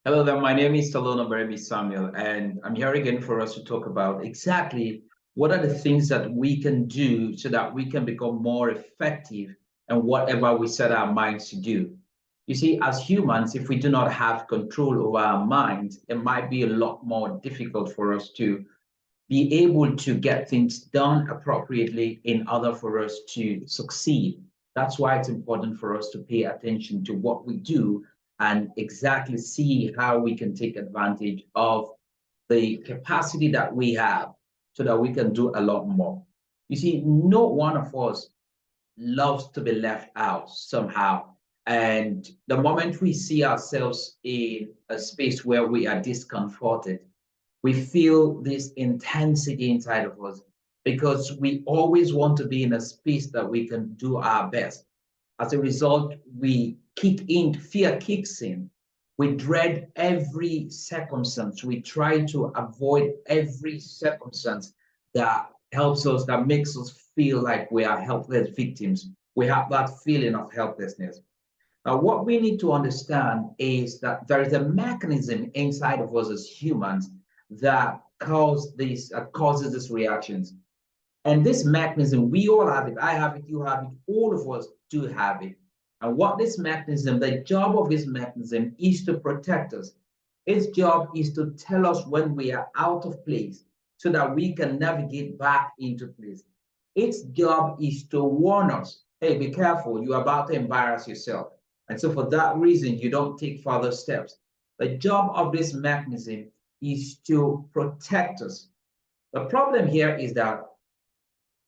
Hello there, my name is Stallone-Obaraemi Samuel, and I'm here again for us to talk about exactly what are the things that we can do so that we can become more effective in whatever we set our minds to do. You see, as humans, if we do not have control over our minds, it might be a lot more difficult for us to be able to get things done appropriately in order for us to succeed. That's why it's important for us to pay attention to what we do and exactly see how we can take advantage of the capacity that we have so that we can do a lot more. You see, no one of us loves to be left out somehow. And the moment we see ourselves in a space where we are discomforted, we feel this intensity inside of us because we always want to be in a space that we can do our best. As a result, we kick in, fear kicks in. We dread every circumstance. We try to avoid every circumstance that helps us, that makes us feel like we are helpless victims. We have that feeling of helplessness. Now, what we need to understand is that there is a mechanism inside of us as humans that causes these reactions. And this mechanism, we all have it. I have it, you have it, all of us do have it. And what this mechanism, the job of this mechanism is to protect us. Its job is to tell us when we are out of place so that we can navigate back into place. Its job is to warn us, hey, be careful, you're about to embarrass yourself. And so for that reason, you don't take further steps. The job of this mechanism is to protect us. The problem here is that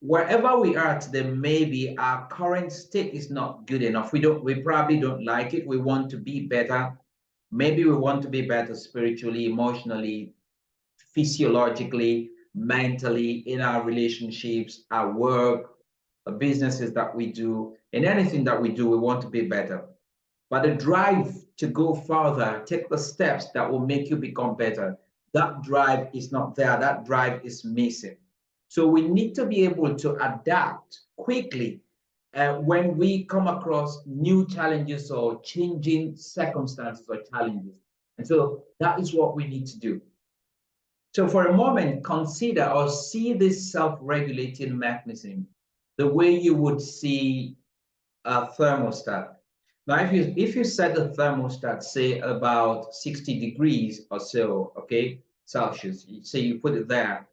wherever we are today, maybe our current state is not good enough. We probably don't like it. We want to be better. Maybe we want to be better spiritually, emotionally, physiologically, mentally, in our relationships, our work, the businesses that we do, in anything that we do, we want to be better. But the drive to go further, take the steps that will make you become better, that drive is not there. That drive is missing. So we need to be able to adapt quickly when we come across new challenges or changing circumstances or challenges. And so that is what we need to do. So for a moment, consider or see this self-regulating mechanism the way you would see a thermostat. Now, if you set the thermostat, say about 60 degrees or so, okay, Celsius, say you put it there,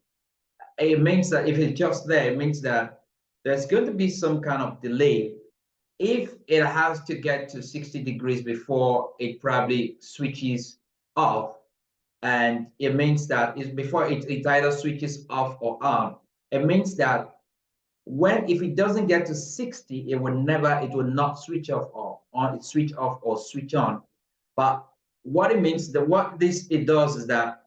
it means that if it's just there, it means that there's going to be some kind of delay. If it has to get to 60 degrees before it probably switches off, and it means that before it either switches off or on, it means that if it doesn't get to 60, it will not switch off or on, switch off or switch on. But what it means, it does is that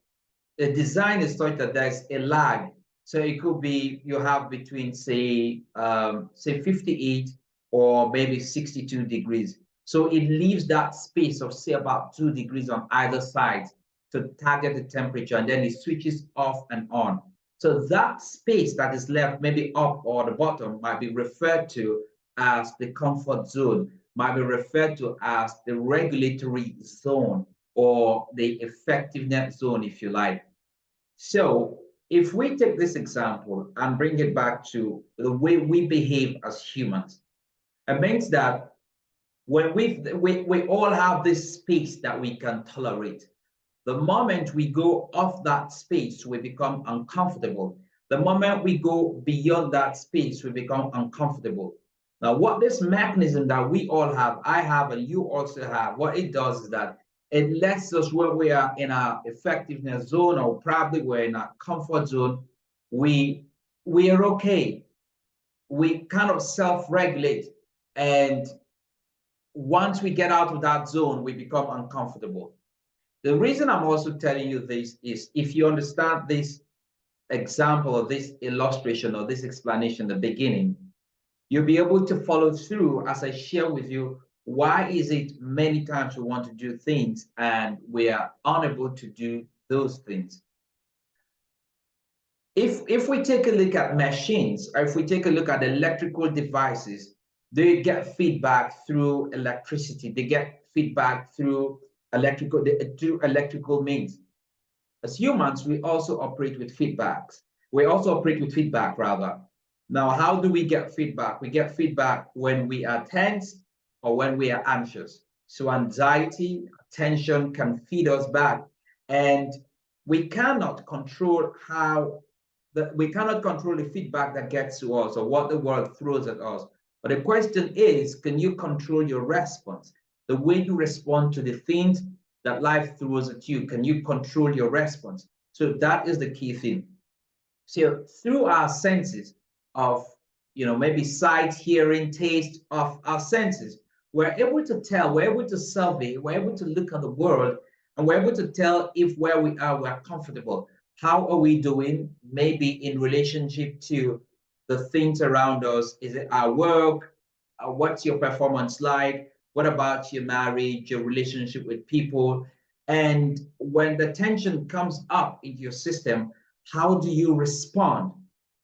the design is such that there's a lag. So it could be you have between say 58 or maybe 62 degrees. So it leaves that space of say about 2 degrees on either side to target the temperature, and then it switches off and on. So that space that is left, maybe up or the bottom, might be referred to as the comfort zone, might be referred to as the regulatory zone or the effectiveness zone, if you like. So if we take this example and bring it back to the way we behave as humans, it means that when we all have this space that we can tolerate. The moment we go off that space, we become uncomfortable. The moment we go beyond that space, we become uncomfortable. Now, what this mechanism that we all have, I have and you also have, what it does is that it lets us, when we are in our effectiveness zone or probably we're in our comfort zone, we are okay. We kind of self-regulate. And once we get out of that zone, we become uncomfortable. The reason I'm also telling you this is if you understand this example or this illustration or this explanation at the beginning, you'll be able to follow through as I share with you why is it many times we want to do things and we are unable to do those things. If we take a look at machines, or if we take a look at electrical devices, they get feedback through electricity. They get feedback through through electrical means. As humans, we also operate with feedbacks. We also operate with feedback, rather. Now, how do we get feedback? We get feedback when we are tense or when we are anxious. So anxiety, tension can feed us back. And we cannot control we cannot control the feedback that gets to us or what the world throws at us. But the question is, can you control your response? The way you respond to the things that life throws at you, can you control your response? So that is the key thing. So through our senses of, maybe sight, hearing, taste, of our senses, we're able to tell, we're able to survey, we're able to look at the world, and we're able to tell if where we are, we're comfortable. How are we doing? Maybe in relationship to the things around us. Is it our work? What's your performance like? What about your marriage, your relationship with people? And when the tension comes up into your system, how do you respond?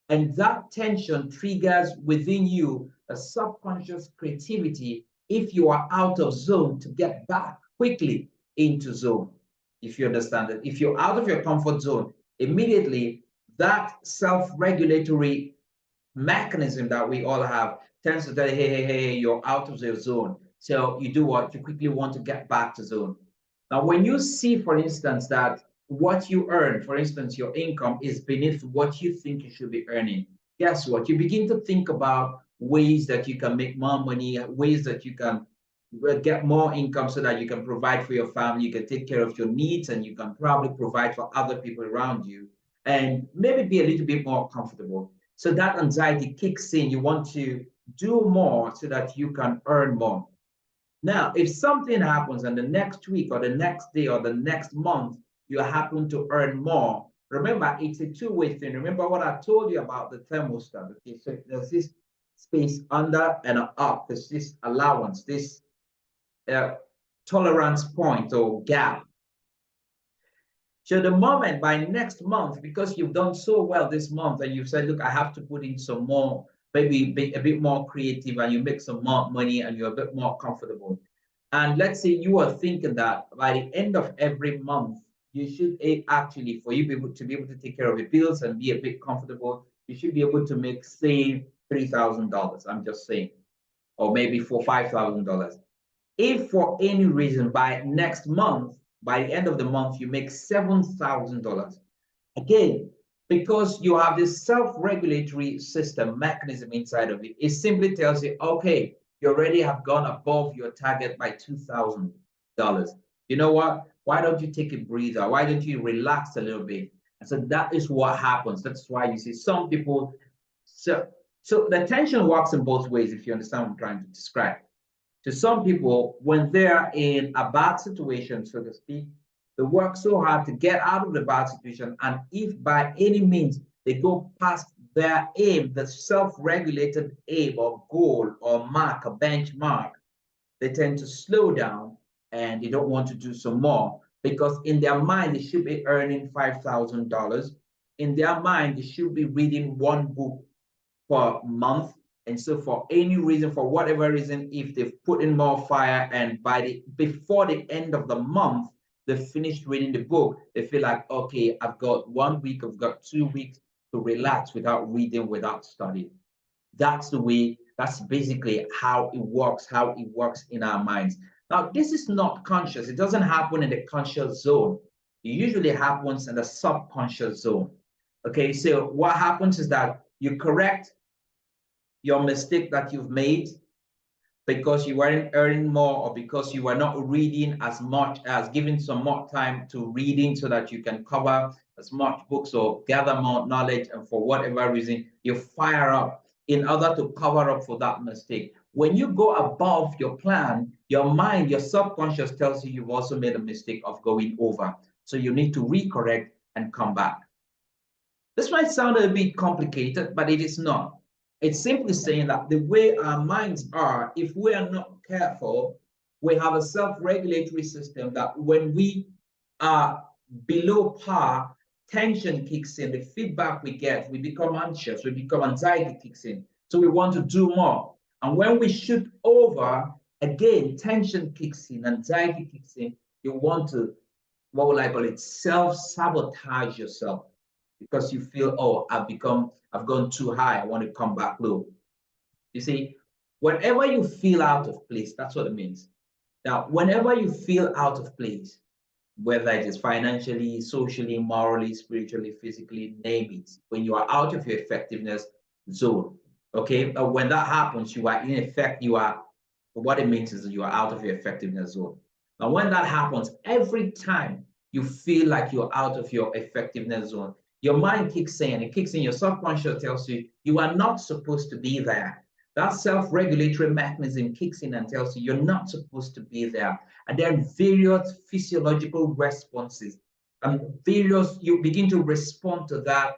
And that tension triggers within you a subconscious creativity if you are out of zone to get back quickly into zone. If you understand it, if you're out of your comfort zone, immediately that self-regulatory mechanism that we all have tends to tell you, hey, you're out of the zone. So you do what? You quickly want to get back to zone. Now, when you see, for instance, that what you earn, for instance, your income is beneath what you think you should be earning, guess what? You begin to think about ways that you can make more money, ways that you can get more income so that you can provide for your family, you can take care of your needs, and you can probably provide for other people around you, and maybe be a little bit more comfortable. So that anxiety kicks in. You want to do more so that you can earn more. Now, if something happens and the next week or the next day or the next month, you happen to earn more, remember, it's a two-way thing. Remember what I told you about the thermostat. Okay, so there's this space under and up. There's this allowance, this tolerance point or gap. So the moment by next month, because you've done so well this month and you've said, look, I have to put in some more, maybe a bit more creative, and you make some more money and you're a bit more comfortable. And let's say you are thinking that by the end of every month, you should actually, for you to be able to take care of your bills and be a bit comfortable, you should be able to make, say, $3,000. I'm just saying, or maybe $5,000. If for any reason by next month, by the end of the month, you make $7,000, again, because you have this self-regulatory system mechanism inside of it, it simply tells you, okay, you already have gone above your target by $2,000. You know what? Why don't you take a breather? Why don't you relax a little bit? And so that is what happens. That's why you see some people. So the tension works in both ways, if you understand what I'm trying to describe. To some people, when they're in a bad situation, so to speak, they work so hard to get out of the bad situation. And if by any means they go past their aim, the self-regulated aim or goal or mark, a benchmark, they tend to slow down and they don't want to do some more, because in their mind, they should be earning $5,000. In their mind, they should be reading one book per month. And so for any reason, for whatever reason, if they've put in more fire and before the end of the month, they've finished reading the book, they feel like, okay, I've got 1 week, I've got 2 weeks to relax without reading, without studying. That's the way, that's basically how it works in our minds. Now, this is not conscious. It doesn't happen in the conscious zone. It usually happens in the subconscious zone. Okay, so what happens is that you correct your mistake that you've made because you weren't earning more, or because you were not reading as much, as giving some more time to reading so that you can cover as much books or gather more knowledge, and for whatever reason you fire up in order to cover up for that mistake. When you go above your plan, your mind, your subconscious tells you you've also made a mistake of going over, so you need to recorrect and come back. This might sound a bit complicated, but it is not. It's simply saying that the way our minds are, if we are not careful, we have a self-regulatory system that when we are below par, tension kicks in, the feedback we get, we become anxious, we become anxiety kicks in. So we want to do more. And when we shoot over, again, tension kicks in, anxiety kicks in. You want to, what would I call it, self-sabotage yourself because you feel, oh, I've gone too high. I want to come back low. You see, whenever you feel out of place, that's what it means. Now, whenever you feel out of place, whether it is financially, socially, morally, spiritually, physically, name it, when you are out of your effectiveness zone, okay? When that happens, you are in effect, what it means is you are out of your effectiveness zone. Now, when that happens, every time you feel like you're out of your effectiveness zone, your mind kicks in, it kicks in, your subconscious tells you, you are not supposed to be there. That self-regulatory mechanism kicks in and tells you you're not supposed to be there. And then various physiological responses and you begin to respond to that,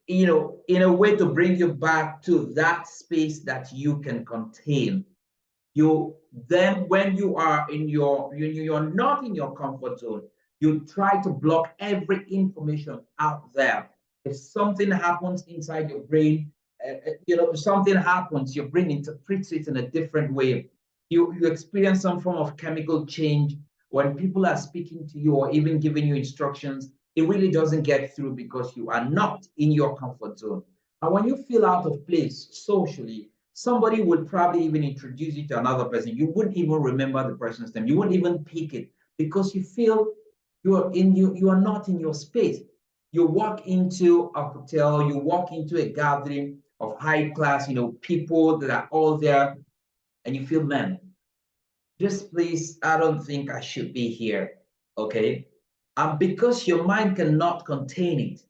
in a way to bring you back to that space that you can contain. You then, when you're not in your comfort zone, you try to block every information out there. If something happens inside your brain, if something happens, your brain interprets it in a different way. You experience some form of chemical change when people are speaking to you or even giving you instructions. It really doesn't get through because you are not in your comfort zone. And when you feel out of place socially, somebody would probably even introduce you to another person. You wouldn't even remember the person's name. You wouldn't even pick it because you feel you are not in your space. You walk into a hotel, you walk into a gathering of high class, people that are all there, and you feel, man, this place, I don't think I should be here. Okay. And because your mind cannot contain it,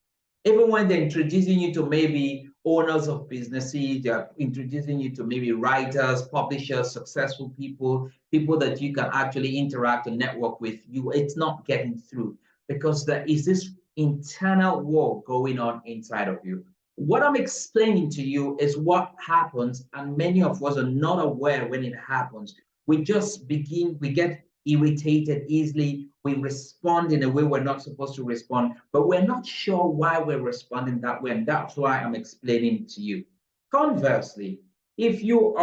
even when they're introducing you to maybe owners of businesses, they're introducing you to maybe writers, publishers, successful people, people that you can actually interact and network with, it's not getting through because there is this internal war going on inside of you. What I'm explaining to you is what happens, and many of us are not aware when it happens. We get irritated easily. We respond in a way we're not supposed to respond, but we're not sure why we're responding that way. And that's why I'm explaining to you. Conversely, if you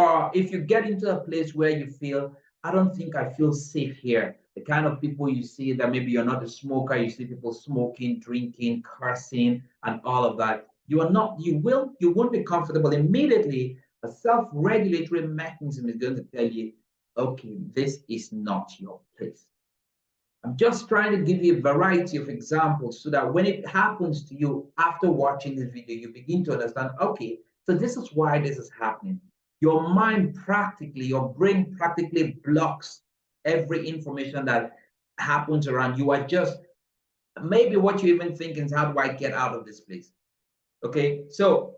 get into a place where you feel, I don't think I feel safe here, the kind of people you see that maybe you're not a smoker, you see people smoking, drinking, cursing, and all of that. You won't be comfortable immediately. A self-regulatory mechanism is going to tell you, okay, this is not your place. I'm just trying to give you a variety of examples so that when it happens to you after watching this video, you begin to understand, okay, so this is why this is happening. Your your brain practically blocks every information that happens around you. Are just maybe what you even think is, how do I get out of this place? Okay, so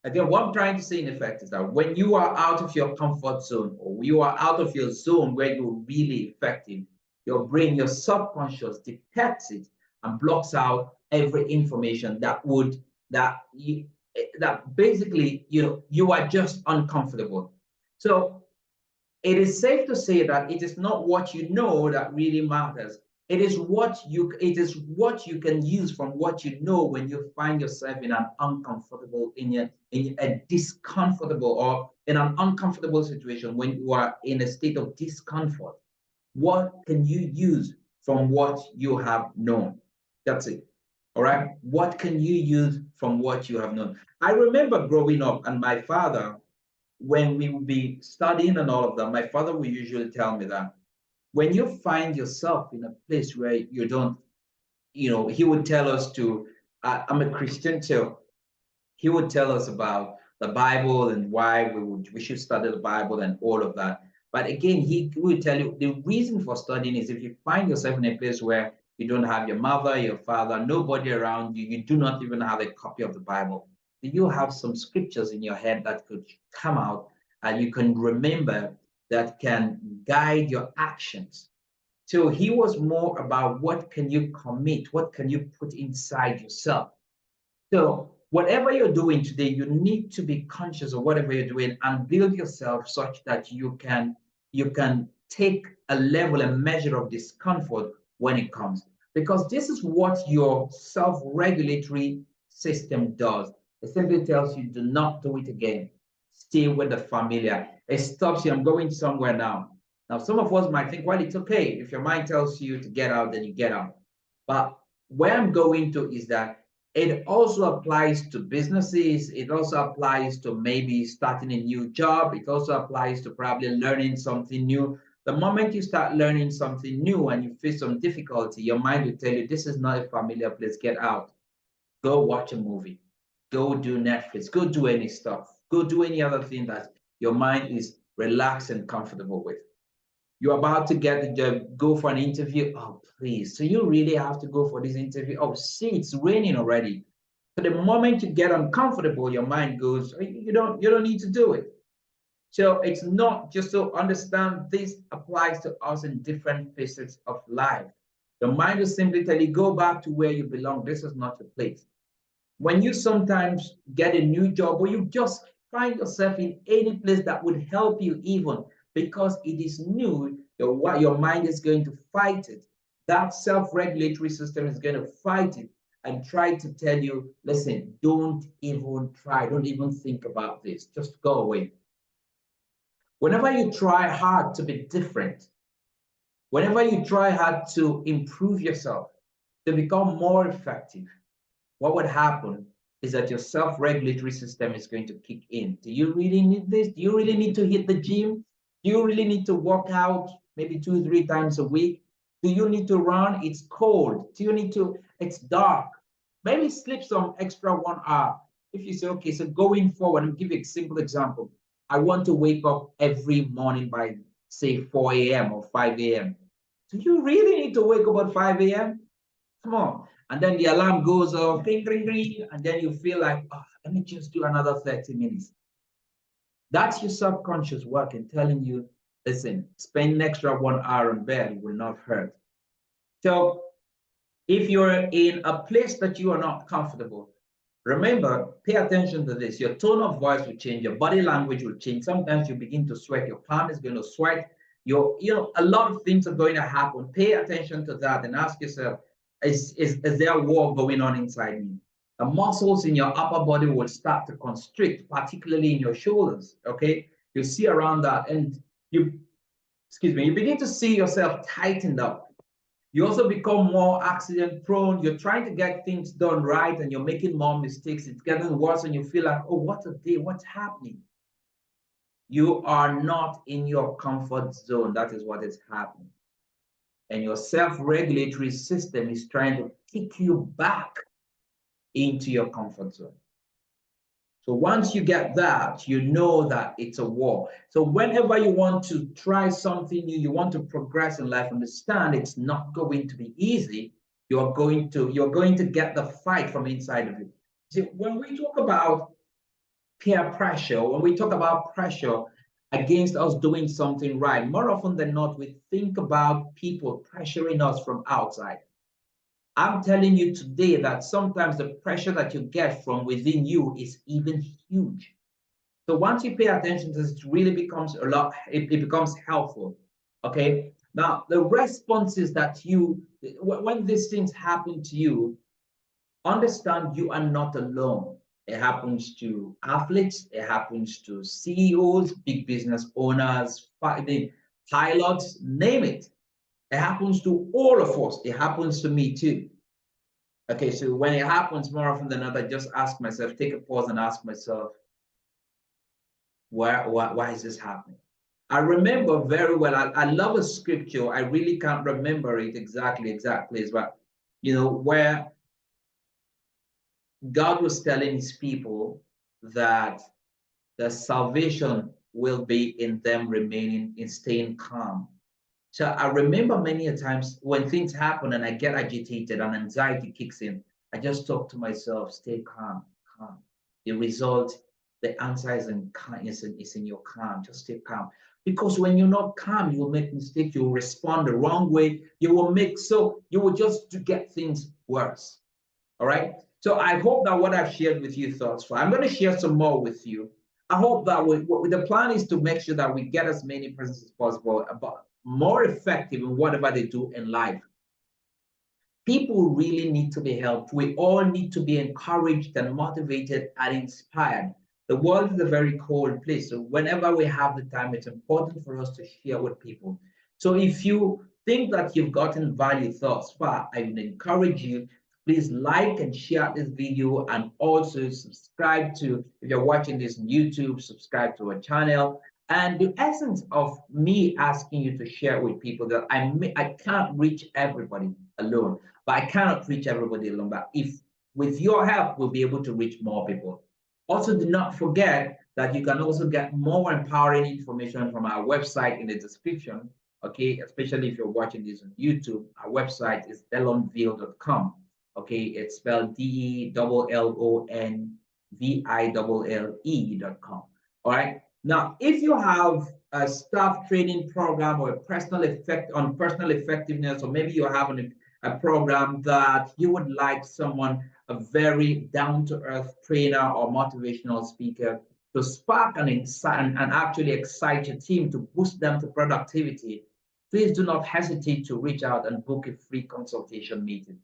again, what I'm trying to say in effect is that when you are out of your comfort zone or you are out of your zone where you're really effective, your brain, your subconscious detects it and blocks out every information that basically you are just uncomfortable. So it is safe to say that it is not what you know that really matters. It is what you can use from what you know when you find yourself in an uncomfortable, in a discomfortable or in an uncomfortable situation, when you are in a state of discomfort. What can you use from what you have known? That's it. All right. What can you use from what you have known? I remember growing up, and my father, when we would be studying and all of that, my father would usually tell me that when you find yourself in a place where you don't, he would tell us I'm a Christian too. He would tell us about the Bible and why we should study the Bible and all of that. But again, he would tell you the reason for studying is if you find yourself in a place where you don't have your mother, your father, nobody around you, you do not even have a copy of the Bible. Do you have some scriptures in your head that could come out and you can remember that can guide your actions? So he was more about what can you commit, what can you put inside yourself. So whatever you're doing today, you need to be conscious of whatever you're doing and build yourself such that you can take a level, a measure of discomfort when it comes. Because this is what your self-regulatory system does. It simply tells you, do not do it again. Stay with the familiar. It stops you. I'm going somewhere now. Now, some of us might think, well, it's okay. If your mind tells you to get out, then you get out. But where I'm going to is that it also applies to businesses. It also applies to maybe starting a new job. It also applies to probably learning something new. The moment you start learning something new and you face some difficulty, your mind will tell you, this is not a familiar place, get out. Go watch a movie. Go do Netflix. Go do any stuff. Go do any other thing that your mind is relaxed and comfortable with. You're about to get the job, go for an interview. Oh, please. So you really have to go for this interview? Oh, see, it's raining already. So the moment you get uncomfortable, your mind goes, "Oh, you don't need to do it." So it's not just to understand this applies to us in different facets of life. The mind will simply tell you, go back to where you belong. This is not your place. When you sometimes get a new job or you just find yourself in any place that would help you even because it is new, your mind is going to fight it. That self-regulatory system is going to fight it and try to tell you, listen, don't even try, don't even think about this, just go away. Whenever you try hard to be different, whenever you try hard to improve yourself, to become more effective, what would happen is that your self-regulatory system is going to kick in. Do you really need this? Do you really need to hit the gym? Do you really need to work out maybe 2, 3 times a week? Do you need to run? It's cold. Do you need to, it's dark. Maybe sleep some extra 1 hour. If you say, okay, so going forward, I'll give you a simple example. I want to wake up every morning by say 4 a.m. or 5 a.m. Do you really need to wake up at 5 a.m.? Come on. And then the alarm goes off, ring, ring, ring, and then you feel like, oh, let me just do another 30 minutes. That's your subconscious working, telling you, listen, spend an extra 1 hour in bed will not hurt. So if you're in a place that you are not comfortable, remember, pay attention to this. Your tone of voice will change, your body language will change. Sometimes you begin to sweat, your palm is going to sweat. A lot of things are going to happen. Pay attention to that and ask yourself, is there a war going on inside me? The muscles in your upper body will start to constrict, particularly in your shoulders. Okay, you see around that, and you begin to see yourself tightened up. You also become more accident prone. You're trying to get things done right, and you're making more mistakes. It's getting worse, and you feel like, oh, what a day! What's happening? You are not in your comfort zone. That is what is happening. And your self-regulatory system is trying to kick you back into your comfort zone. So once you get that, you know that it's a war. So whenever you want to try something new, you want to progress in life, understand it's not going to be easy. You're going to get the fight from inside of you. See, when we talk about peer pressure, when we talk about pressure against us doing something right, more often than not, we think about people pressuring us from outside. I'm telling you today that sometimes the pressure that you get from within you is even huge. So once you pay attention to this, it really becomes a lot, it becomes helpful. Okay. Now, the responses that when these things happen to you, understand you are not alone. It happens to athletes, it happens to CEOs, big business owners, pilots, name it. It happens to all of us. It happens to me too. Okay, so when it happens more often than not, I just ask myself, take a pause and ask myself, why is this happening? I remember very well, I love a scripture. I really can't remember it exactly, but where God was telling his people that the salvation will be in them remaining, in staying calm. So I remember many a times when things happen and I get agitated and anxiety kicks in, I just talk to myself, stay calm, calm. The result, the answer is in your calm. Just stay calm. Because when you're not calm, you will make mistakes, you will respond the wrong way, you will just get things worse. All right. So I hope that what I've shared with you thoughts for. I'm going to share some more with you. I hope that the plan is to make sure that we get as many persons as possible, but more effective in whatever they do in life. People really need to be helped. We all need to be encouraged and motivated and inspired. The world is a very cold place. So whenever we have the time, it's important for us to share with people. So if you think that you've gotten value thus far, I would encourage you, please like and share this video, and also subscribe to, if you're watching this on YouTube, subscribe to our channel. And the essence of me asking you to share with people that I can't reach everybody alone, but I cannot reach everybody alone. But if with your help, we'll be able to reach more people. Also, do not forget that you can also get more empowering information from our website in the description. Okay, especially if you're watching this on YouTube, our website is delonville.com. Okay, it's spelled DELLONVILLE.com. All right. Now, if you have a staff training program or a personal effect on personal effectiveness, or maybe you're having a program that you would like someone, a very down-to-earth trainer or motivational speaker, to spark and actually excite your team, to boost them to productivity, please do not hesitate to reach out and book a free consultation meeting.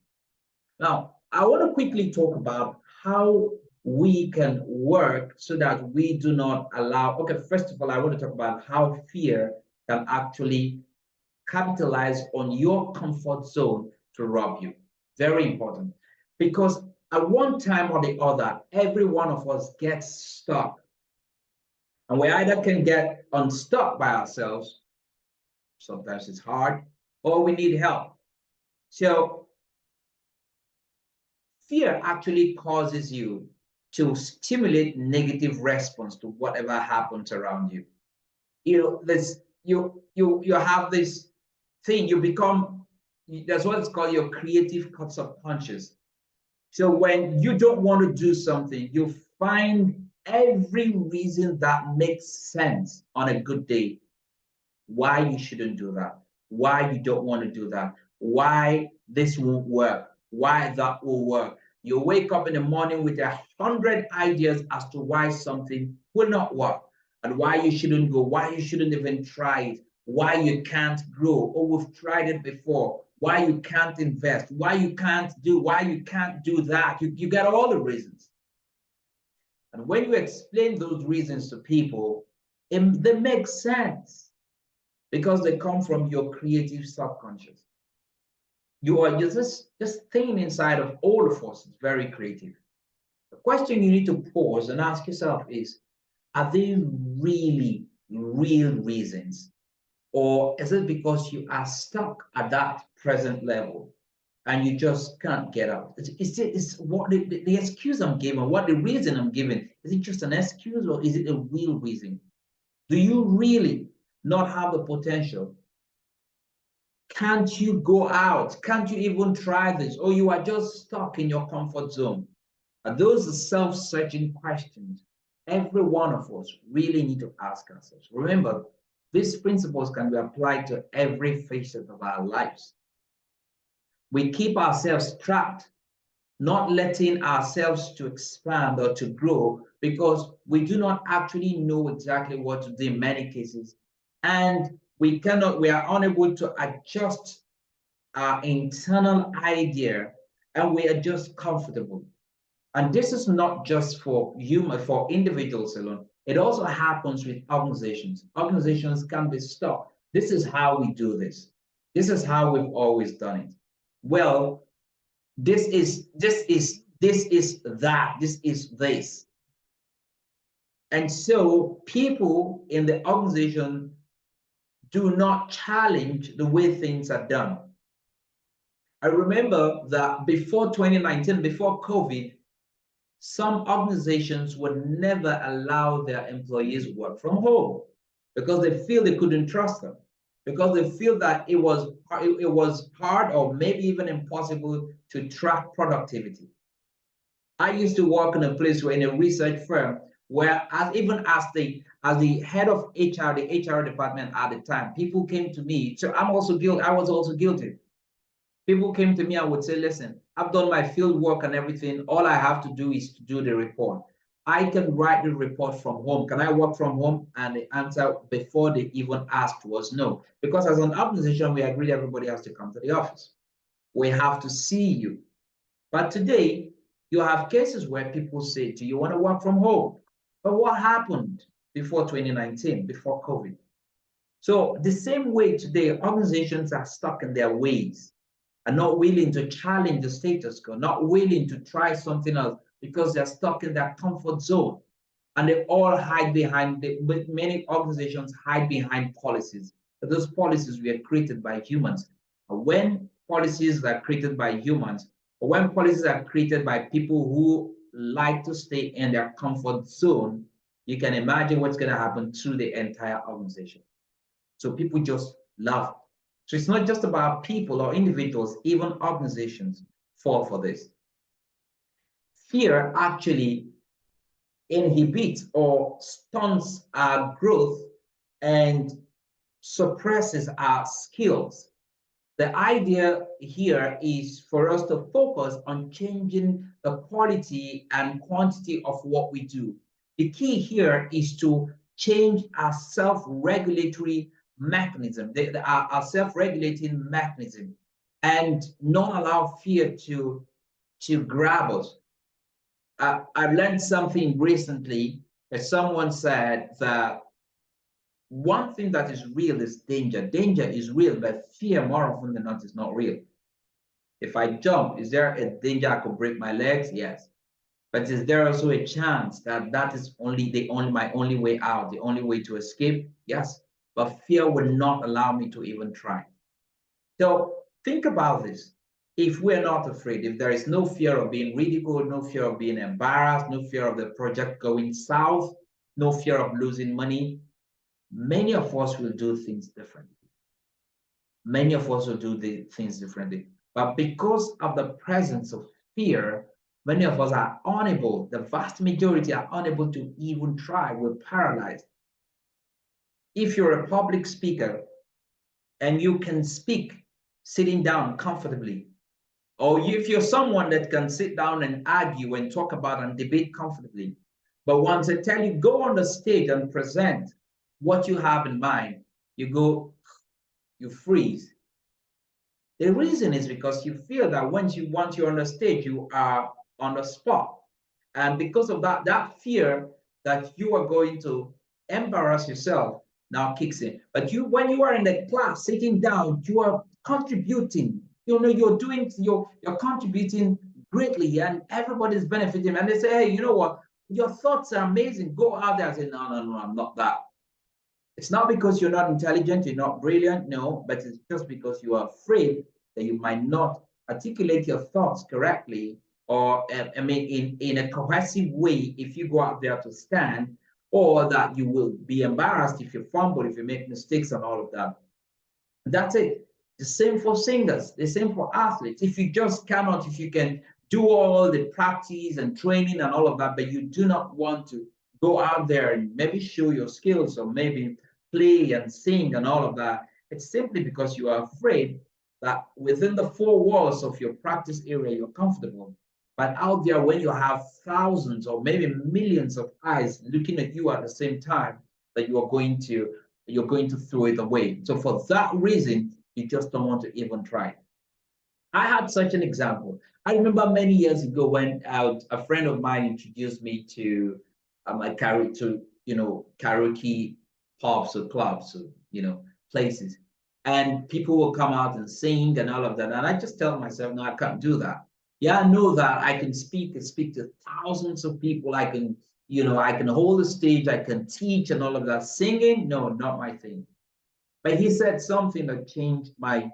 Now, I want to quickly talk about how we can work so that we do not allow. Okay, first of all, I want to talk about how fear can actually capitalize on your comfort zone to rob you. Very important. Because at one time or the other, every one of us gets stuck. And we either can get unstuck by ourselves, sometimes it's hard, or we need help. So fear actually causes you to stimulate negative response to whatever happens around you. You know, this you have this thing, you become, that's what it's called your creative subconscious. So when you don't want to do something, you find every reason that makes sense on a good day why you shouldn't do that, why you don't want to do that, why this won't work, why that will work. You wake up in the morning with 100 ideas as to why something will not work, and why you shouldn't go, why you shouldn't even try it, why you can't grow, or we've tried it before, why you can't invest, why you can't do that. You get all the reasons. And when you explain those reasons to people, they make sense because they come from your creative subconscious. You are just thinking inside of all of us. It's very creative. The question you need to pause and ask yourself is, are they really real reasons? Or is it because you are stuck at that present level and you just can't get out? It's what the excuse I'm giving, what the reason I'm giving, is it just an excuse or is it a real reason? Do you really not have the potential? Can't you go out? Can't you even try this? Or you are just stuck in your comfort zone? And those are self-searching questions every one of us really need to ask ourselves. Remember, these principles can be applied to every facet of our lives. We keep ourselves trapped, not letting ourselves to expand or to grow because we do not actually know exactly what to do in many cases. And we are unable to adjust our internal idea, and we are just comfortable. And this is not just for individuals alone. It also happens with organizations. Organizations can be stuck. This is how we do this. This is how we've always done it. Well, this is that. This is this. And so people in the organization do not challenge the way things are done. I remember that before 2019, before COVID, some organizations would never allow their employees work from home because they feel they couldn't trust them, because they feel that it was hard or maybe even impossible to track productivity. I used to work in a place where, in a research firm, where as the head of HR, the HR department at the time, people came to me. So I was also guilty. People came to me and would say, listen, I've done my field work and everything. All I have to do is to do the report. I can write the report from home. Can I work from home? And the answer before they even asked was no. Because as an organization, we agreed everybody has to come to the office. We have to see you. But today, you have cases where people say, do you want to work from home? But what happened before 2019, before COVID? So the same way today, organizations are stuck in their ways, are not willing to challenge the status quo, not willing to try something else because they're stuck in their comfort zone. And they all hide behind, many organizations hide behind policies. But those policies were created by humans. And when policies are created by humans, or when policies are created by people who like to stay in their comfort zone, you can imagine what's going to happen to the entire organization. So people just love it. So it's not just about people or individuals, even organizations fall for this. Fear actually inhibits or stunts our growth and suppresses our skills. The idea here is for us to focus on changing the quality and quantity of what we do. The key here is to change our self-regulatory mechanism, our self-regulating mechanism, and not allow fear to grab us. I learned something recently that someone said that one thing that is real is danger. Danger is real, but fear more often than not is not real. If I jump, is there a danger I could break my legs? Yes. But is there also a chance that that is my only way out, the only way to escape? Yes. But fear will not allow me to even try. So think about this. If we're not afraid, if there is no fear of being ridiculed, no fear of being embarrassed, no fear of the project going south, no fear of losing money, many of us will do things differently. Many of us will do the things differently. But because of the presence of fear, many of us are unable, the vast majority are unable to even try. We're paralyzed. If you're a public speaker and you can speak sitting down comfortably, or if you're someone that can sit down and argue and talk about and debate comfortably, but once I tell you, go on the stage and present what you have in mind, you freeze. The reason is because you feel that once you're on the stage, you are on the spot. And because of that fear that you are going to embarrass yourself now kicks in. But when you are in the class sitting down, you are contributing. You're contributing greatly, and everybody's benefiting. And they say, hey, you know what? Your thoughts are amazing. Go out there and say, no, no, no, I'm not that. It's not because you're not intelligent, you're not brilliant, no, but it's just because you are afraid that you might not articulate your thoughts correctly, or I mean in a cohesive way if you go out there to stand, or that you will be embarrassed if you fumble, if you make mistakes and all of that. That's it. The same for singers, the same for athletes. If you can do all the practice and training and all of that, but you do not want to go out there and maybe show your skills or maybe play and sing and all of that, it's simply because you are afraid that within the four walls of your practice area, you're comfortable. But out there, when you have thousands or maybe millions of eyes looking at you at the same time, that you're going to throw it away. So for that reason, you just don't want to even try. I had such an example. I remember many years ago when a friend of mine introduced me to karaoke pubs or clubs or places, and people will come out and sing and all of that. And I just tell myself, no, I can't do that. Yeah, I know that I can speak to thousands of people. I can hold a stage, I can teach and all of that. Singing, no, not my thing. But he said something that changed my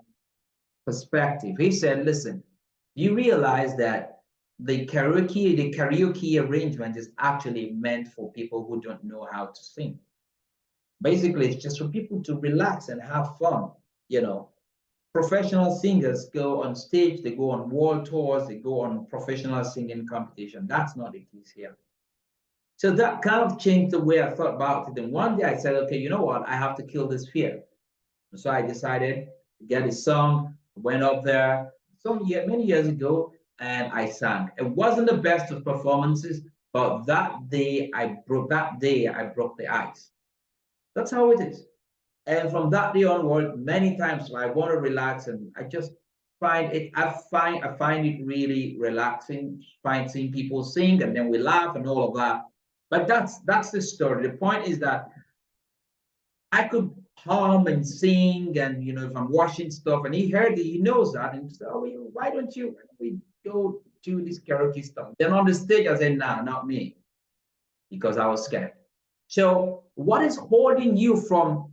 perspective. He said, listen, you realize that the karaoke arrangement is actually meant for people who don't know how to sing. Basically, it's just for people to relax and have fun. You know, professional singers go on stage, they go on world tours, they go on professional singing competition. That's not the case here. So that kind of changed the way I thought about it. And one day I said, okay, you know what? I have to kill this fear. So I decided to get a song, went up there many years ago, and I sang. It wasn't the best of performances, but that day I broke the ice. That's how it is. And from that day onward, many times I want to relax, and I just I find it really relaxing. Find seeing people sing, and then we laugh and all of that. But that's the story. The point is that I could hum and sing, and if I'm washing stuff, and he heard it, he knows that, and he said, "Oh, why don't we go do this karaoke stuff?" Then on the stage, I said, "Nah, not me," because I was scared. So, what is holding you from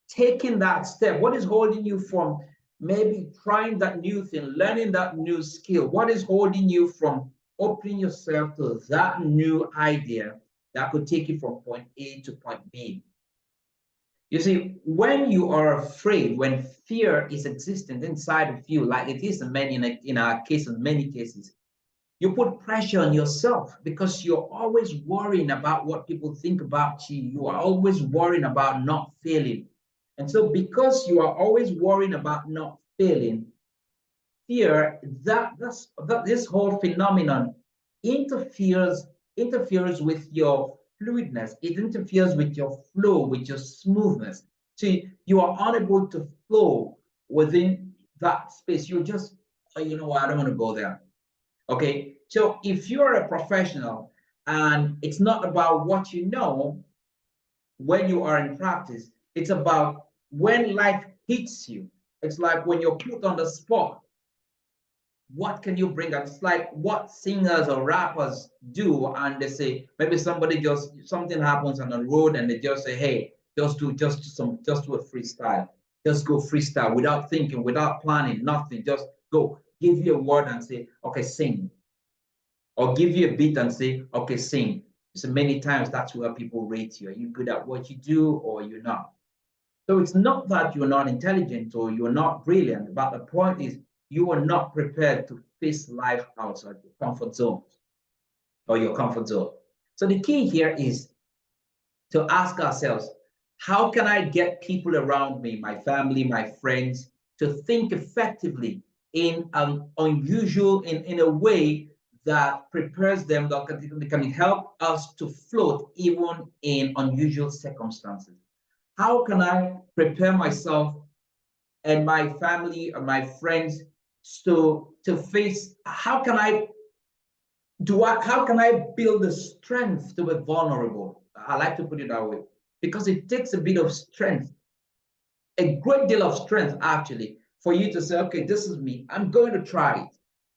taking that step? What is holding you from maybe trying that new thing, learning that new skill? What is holding you from opening yourself to that new idea that could take you from point A to point B? You see, when you are afraid, when fear is existent inside of you, like it is in our case, in many cases, you put pressure on yourself because you're always worrying about what people think about you. You are always worrying about not failing. And so, because you are always worrying about not failing, fear, this whole phenomenon interferes interferes with your fluidness. It interferes with your flow, with your smoothness. So you are unable to flow within that space. You're just, oh, you know what, I don't want to go there. Okay. So if you're a professional and it's not about what you know when you are in practice, it's about when life hits you. It's like when you're put on the spot, what can you bring up? It's like what singers or rappers do, and they say maybe somebody just something happens on the road, and they just say, "Hey, just do a freestyle, just go freestyle without thinking, without planning, nothing, just go." Give you a word and say, "Okay, sing," or give you a beat and say, "Okay, sing." So many times that's where people rate you. Are you good at what you do, or you're not? So it's not that you're not intelligent or you're not brilliant, but the point is you are not prepared to face life outside your comfort zone or your comfort zone. So the key here is to ask ourselves, how can I get people around me, my family, my friends, to think effectively in an unusual, in a way that prepares them, that can help us to float even in unusual circumstances? How can I prepare myself and my family or my friends to face? How can I build the strength to be vulnerable? I like to put it that way because it takes a bit of strength, a great deal of strength actually, for you to say, okay, this is me, I'm going to try it.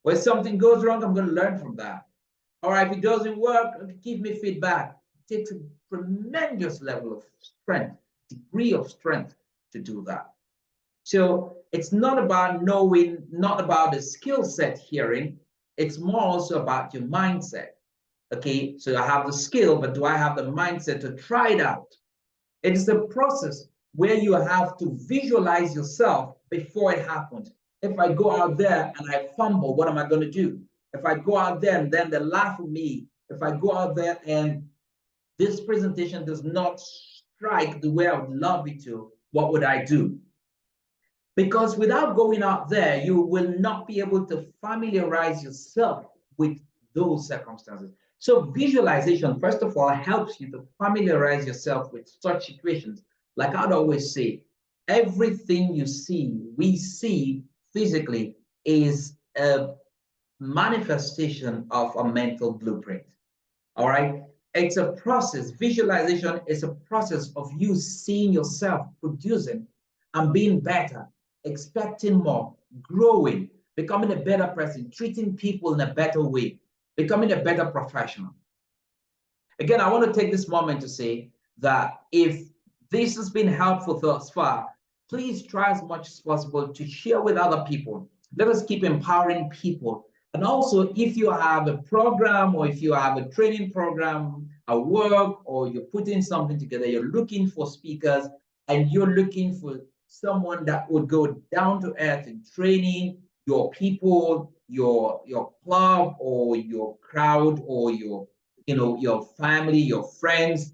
When something goes wrong, I'm going to learn from that. All right, if it doesn't work, give me feedback. It takes a tremendous level of strength, degree of strength to do that. So it's not about knowing, not about the skill set hearing. It's more also about your mindset. Okay, so I have the skill, but do I have the mindset to try it out? It is a process where you have to visualize yourself before it happens. If I go out there and I fumble, what am I going to do? If I go out there and then they laugh at me, if I go out there and this presentation does not strike the way I would love it to, what would I do? Because without going out there, you will not be able to familiarize yourself with those circumstances. So, visualization, first of all, helps you to familiarize yourself with such situations. Like I'd always say, everything you see, we see physically, is a manifestation of a mental blueprint. All right. It's a process. Visualization is a process of you seeing yourself producing and being better, expecting more, growing, becoming a better person, treating people in a better way, becoming a better professional. Again, I want to take this moment to say that if this has been helpful thus far, please try as much as possible to share with other people. Let us keep empowering people. And also, if you have a program or if you have a training program at work or you're putting something together, you're looking for speakers and you're looking for someone that would go down to earth in training your people, your club or your crowd or your family, your friends.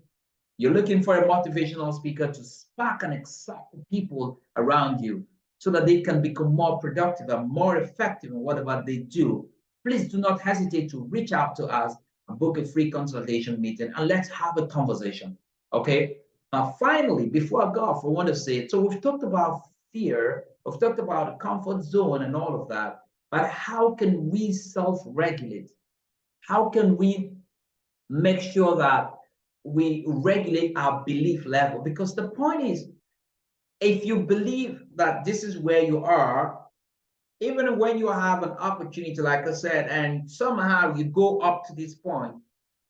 You're looking for a motivational speaker to spark and excite the people around you so that they can become more productive and more effective in whatever they do. Please do not hesitate to reach out to us and book a free consultation meeting and let's have a conversation. Okay. Now, finally, before I go off, I want to say, so we've talked about fear, we've talked about a comfort zone and all of that, but how can we self regulate? How can we make sure that we regulate our belief level, because the point is, if you believe that this is where you are, even when you have an opportunity, like I said, and somehow you go up to this point,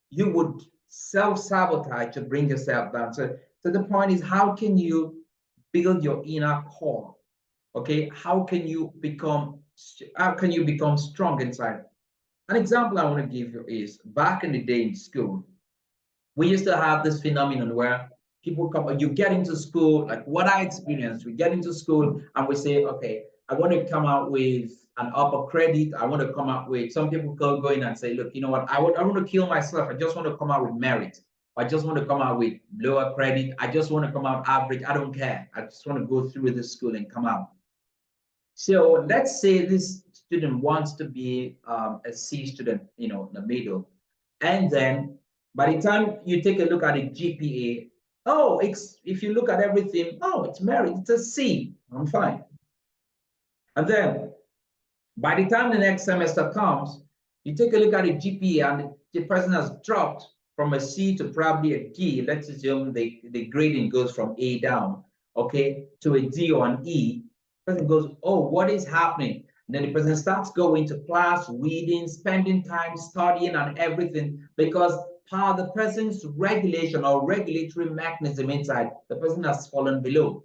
you would self-sabotage to bring yourself down. So the point is, how can you build your inner core? Okay, how can you become strong inside? An example I want to give you is back in the day in school, we used to have this phenomenon where people come, you get into school, like what I experienced, we get into school and we say, okay, I want to come out with an upper credit. I want to come out with, some people go in and say, look, you know what, I want to kill myself. I just want to come out with merit. I just want to come out with lower credit. I just want to come out average. I don't care. I just want to go through this school and come out. So let's say this student wants to be a C student, in the middle. And then by the time you take a look at the GPA, oh, if you look at everything, oh, it's merit, it's a C, I'm fine. And then by the time the next semester comes, you take a look at the GPA and the person has dropped from a C to probably a D. Let's assume the grading goes from A down, okay, to a D or an E. The person goes, oh, what is happening? And then the person starts going to class, reading, spending time studying and everything, because part of the person's regulation or regulatory mechanism inside, the person has fallen below.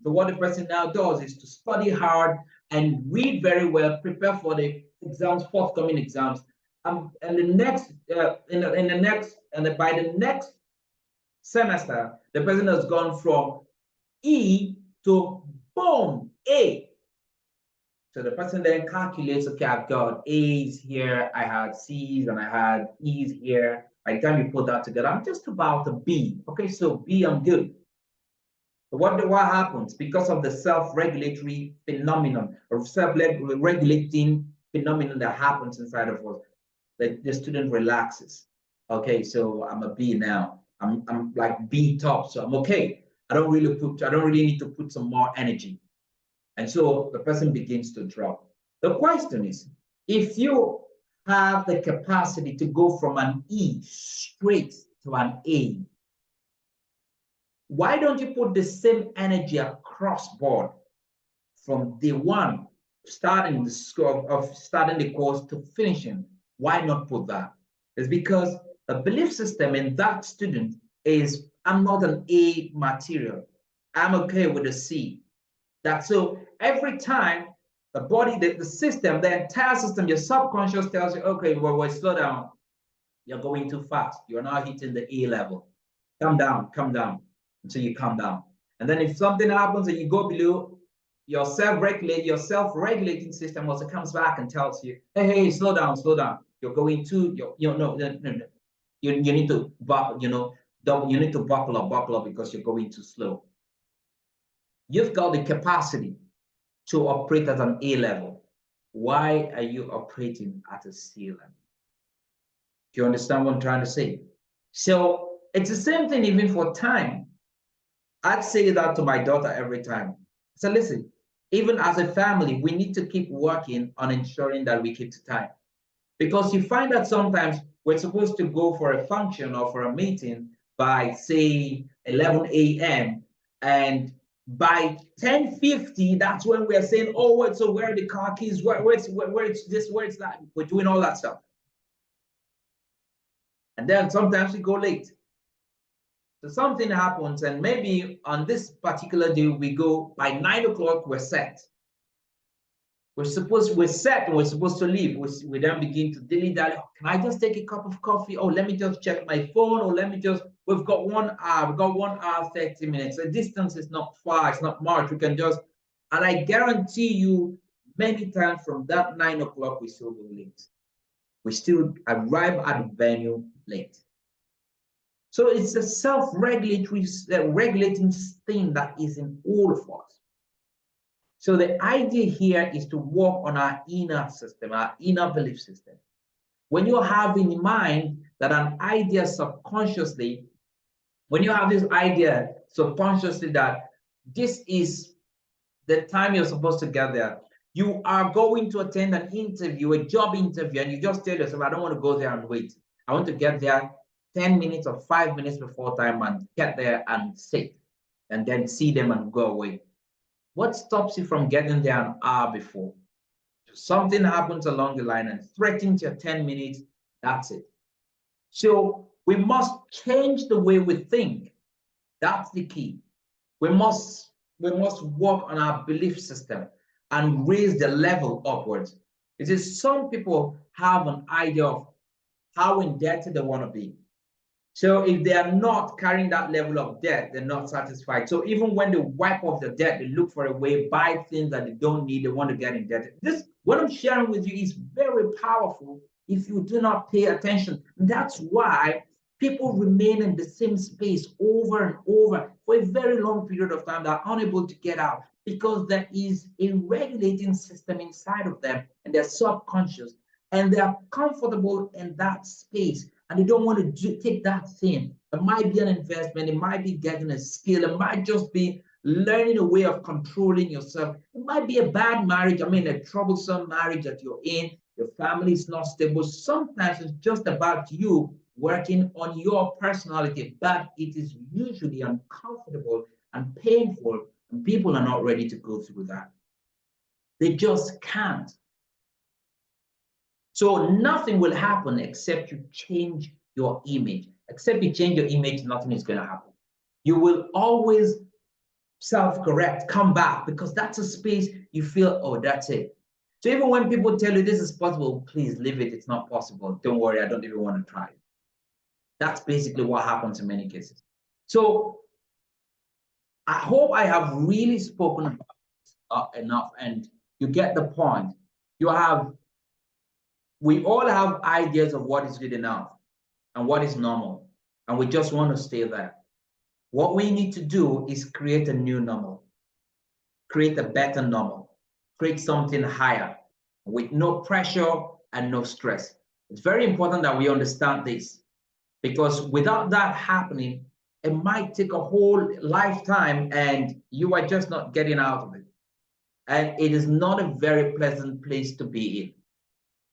So what the person now does is to study hard and read very well, prepare for the exams, forthcoming exams. And the next, by the next semester, the person has gone from E to boom, A. So the person then calculates, okay, I've got A's here, I had C's, and I had E's here. By the time you put that together, I'm just about a B. Okay, so B, I'm good. But what happens? Because of the self-regulatory phenomenon or self-regulating phenomenon that happens inside of us, the student relaxes. Okay, so I'm a B now. I'm like B top, so I'm okay. I don't really need to put some more energy. And so the person begins to drop. The question is, if you have the capacity to go from an E straight to an A, why don't you put the same energy across board from day one, starting the scope of starting the course to finishing? Why not put that? It's because the belief system in that student is, I'm not an A material. I'm okay with a C. That's so every time the body, the system, the entire system, your subconscious tells you, okay, well, slow down. You're going too fast. You're now hitting the A level. Come down until you calm down. And then if something happens and you go below, your self-regulating system also comes back and tells you, hey, slow down. You're going too, no. You need to you need to buckle up because you're going too slow. You've got the capacity to operate at an A level. Why are you operating at a C level? Do you understand what I'm trying to say? So it's the same thing even for time. I'd say that to my daughter every time. So listen, even as a family, we need to keep working on ensuring that we keep to time. Because you find that sometimes we're supposed to go for a function or for a meeting by, say, 11 a.m. And by 10:50, that's when we're saying, oh, wait, so where are the car keys? Where it's this, where it's that? We're doing all that stuff. And then sometimes we go late. So something happens, and maybe on this particular day, we go by 9 o'clock, we're set. We're set and we're supposed to leave. We then begin to dilly-dally. Oh, can I just take a cup of coffee? Oh, let me just check my phone. Or we've got 1 hour. We've got 1 hour, 30 minutes. The distance is not far. It's not much. We can just, and I guarantee you, many times from that 9 o'clock, we still go late. We still arrive at the venue late. So it's a self-regulatory, regulating thing that is in all of us. So the idea here is to work on our inner system, our inner belief system. When you have in mind that an idea subconsciously, when you have this idea subconsciously that this is the time you're supposed to get there, you are going to attend an interview, a job interview, and you just tell yourself, I don't want to go there and wait. I want to get there 10 minutes or 5 minutes before time and get there and sit and then see them and go away. What stops you from getting there an hour before? Something happens along the line and threatens your 10 minutes, that's it. So we must change the way we think. That's the key. We must work on our belief system and raise the level upwards. It is some people have an idea of how indebted they want to be. So if they are not carrying that level of debt, they're not satisfied. So even when they wipe off the debt, they look for a way, buy things that they don't need, they want to get indebted. This, what I'm sharing with you, is very powerful if you do not pay attention. And that's why people remain in the same space over and over for a very long period of time. They're unable to get out because there is a regulating system inside of them and they're subconscious and they're comfortable in that space and they don't want to take that thing. It might be an investment, it might be getting a skill, it might just be learning a way of controlling yourself. It might be a bad marriage, I mean, a troublesome marriage that you're in, your family is not stable. Sometimes it's just about you working on your personality, but it is usually uncomfortable and painful, and people are not ready to go through that. They just can't. So nothing will happen except you change your image. Except you change your image, nothing is going to happen. You will always self-correct, come back, because that's a space you feel, oh, that's it. So even when people tell you this is possible, please leave it, it's not possible. Don't worry, I don't even want to try it. That's basically what happens in many cases. So I hope I have really spoken enough and you get the point. We all have ideas of what is good enough and what is normal, and we just want to stay there. What we need to do is create a new normal, create a better normal, create something higher with no pressure and no stress. It's very important that we understand this, because without that happening, it might take a whole lifetime and you are just not getting out of it. And it is not a very pleasant place to be in.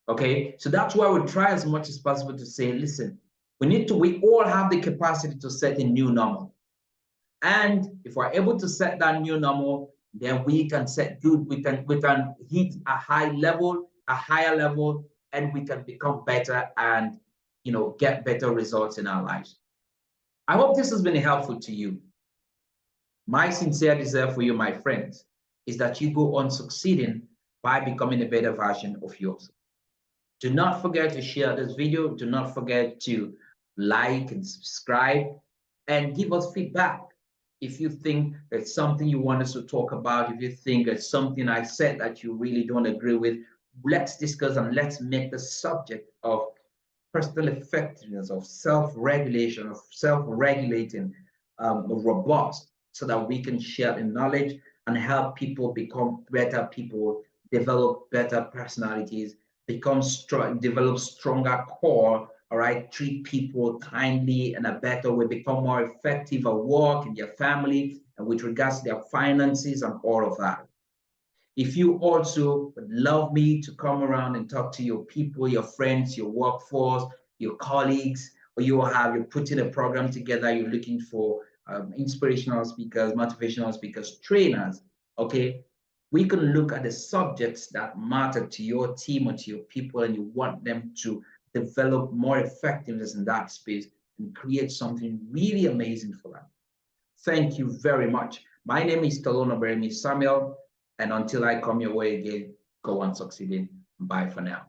Okay, so that's why we try as much as possible to say, listen, we all have the capacity to set a new normal. And if we're able to set that new normal, then we can hit a high level, a higher level, and we can become better and get better results in our lives. I hope this has been helpful to you. My sincere desire for you, my friends, is that you go on succeeding by becoming a better version of yourself. Do not forget to share this video. Do not forget to like and subscribe and give us feedback. If you think there's something you want us to talk about, if you think there's something I said that you really don't agree with, let's discuss and let's make the subject of personal effectiveness, of self-regulation, of self-regulating robust, so that we can share the knowledge and help people become better people, develop better personalities, become strong, develop stronger core, all right, treat people kindly in a better way, become more effective at work, in their family, and with regards to their finances and all of that. If you also would love me to come around and talk to your people, your friends, your workforce, your colleagues, or you're putting a program together, you're looking for inspirational speakers, motivational speakers, trainers, okay, we can look at the subjects that matter to your team or to your people, and you want them to develop more effectiveness in that space and create something really amazing for them. Thank you very much. My name is Stallone-Obaraemi Samuel, and until I come your way again, go on succeeding. Bye for now.